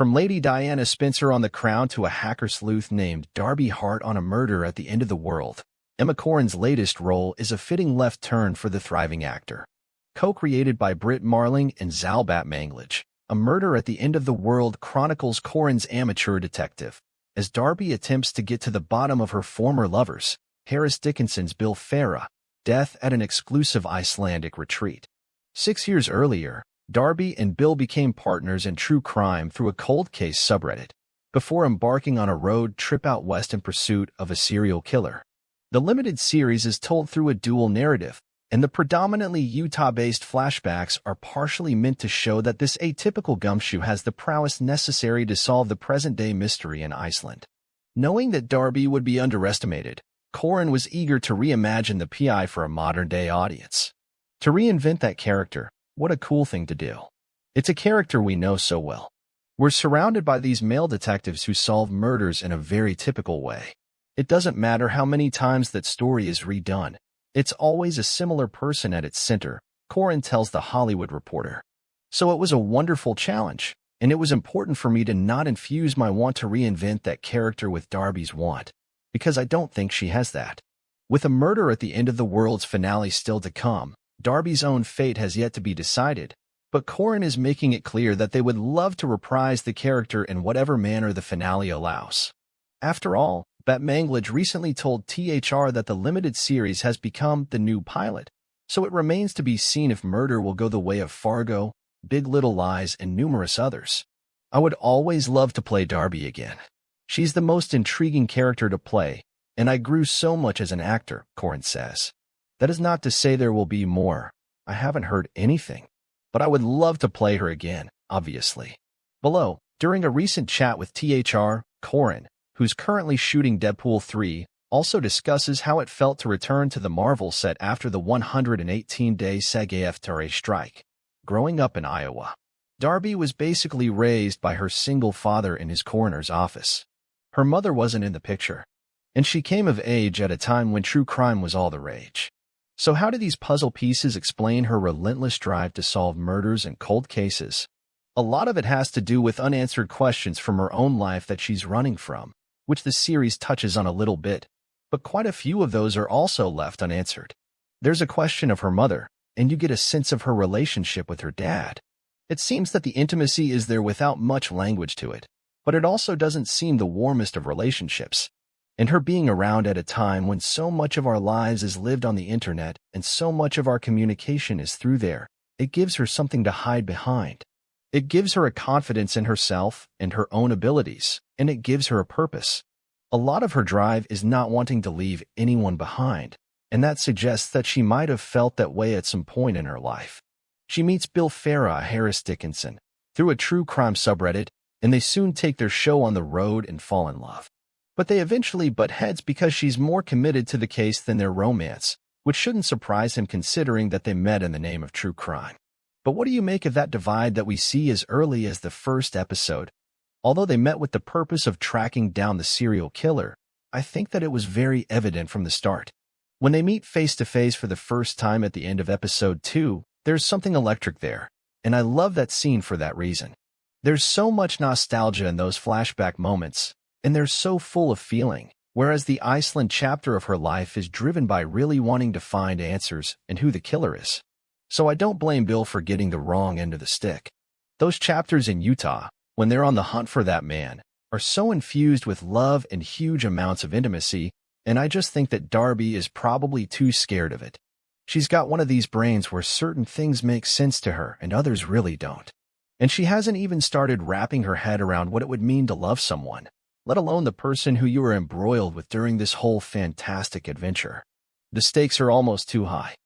From Lady Diana Spencer on The Crown to a hacker sleuth named Darby Hart on a murder at the end of the world, Emma Corrin's latest role is a fitting left turn for the thriving actor. Co-created by Britt Marling and Zal Batmanglij, A Murder at the End of the World chronicles Corrin's amateur detective, as Darby attempts to get to the bottom of her former lovers, Harris Dickinson's Bill Farah, death at an exclusive Icelandic retreat. 6 years earlier, Darby and Bill became partners in true crime through a cold case subreddit, before embarking on a road trip out west in pursuit of a serial killer. The limited series is told through a dual narrative, and the predominantly Utah-based flashbacks are partially meant to show that this atypical gumshoe has the prowess necessary to solve the present-day mystery in Iceland. Knowing that Darby would be underestimated, Corrin was eager to reimagine the PI for a modern-day audience. To reinvent that character, what a cool thing to do. It's a character we know so well. We're surrounded by these male detectives who solve murders in a very typical way. It doesn't matter how many times that story is redone. It's always a similar person at its center, Corrin tells The Hollywood Reporter. So it was a wonderful challenge, and it was important for me to not infuse my want to reinvent that character with Darby's want, because I don't think she has that. With A Murder at the End of the World's finale still to come, Darby's own fate has yet to be decided, but Corrin is making it clear that they would love to reprise the character in whatever manner the finale allows. After all, Batmanglij recently told THR that the limited series has become the new pilot, so it remains to be seen if Murder will go the way of Fargo, Big Little Lies, and numerous others. I would always love to play Darby again. She's the most intriguing character to play, and I grew so much as an actor, Corrin says. That is not to say there will be more. I haven't heard anything. But I would love to play her again, obviously. Below, during a recent chat with THR, Corrin, who's currently shooting Deadpool 3, also discusses how it felt to return to the Marvel set after the 118-day SAG-AFTRA strike. Growing up in Iowa, Darby was basically raised by her single father in his coroner's office. Her mother wasn't in the picture, and she came of age at a time when true crime was all the rage. So how do these puzzle pieces explain her relentless drive to solve murders and cold cases? A lot of it has to do with unanswered questions from her own life that she's running from, which the series touches on a little bit, but quite a few of those are also left unanswered. There's a question of her mother, and you get a sense of her relationship with her dad. It seems that the intimacy is there without much language to it, but it also doesn't seem the warmest of relationships. And her being around at a time when so much of our lives is lived on the internet and so much of our communication is through there, it gives her something to hide behind. It gives her a confidence in herself and her own abilities, and it gives her a purpose. A lot of her drive is not wanting to leave anyone behind, and that suggests that she might have felt that way at some point in her life. She meets Bill Farah, Harris Dickinson, through a true crime subreddit, and they soon take their show on the road and fall in love. But they eventually butt heads because she's more committed to the case than their romance, which shouldn't surprise him considering that they met in the name of true crime. But what do you make of that divide that we see as early as the first episode? Although they met with the purpose of tracking down the serial killer, I think that it was very evident from the start. When they meet face-to-face for the first time at the end of episode 2, there's something electric there, and I love that scene for that reason. There's so much nostalgia in those flashback moments, and they're so full of feeling, whereas the Iceland chapter of her life is driven by really wanting to find answers and who the killer is. So I don't blame Bill for getting the wrong end of the stick. Those chapters in Utah, when they're on the hunt for that man, are so infused with love and huge amounts of intimacy, and I just think that Darby is probably too scared of it. She's got one of these brains where certain things make sense to her and others really don't. And she hasn't even started wrapping her head around what it would mean to love someone, let alone the person who you were embroiled with during this whole fantastic adventure. The stakes are almost too high.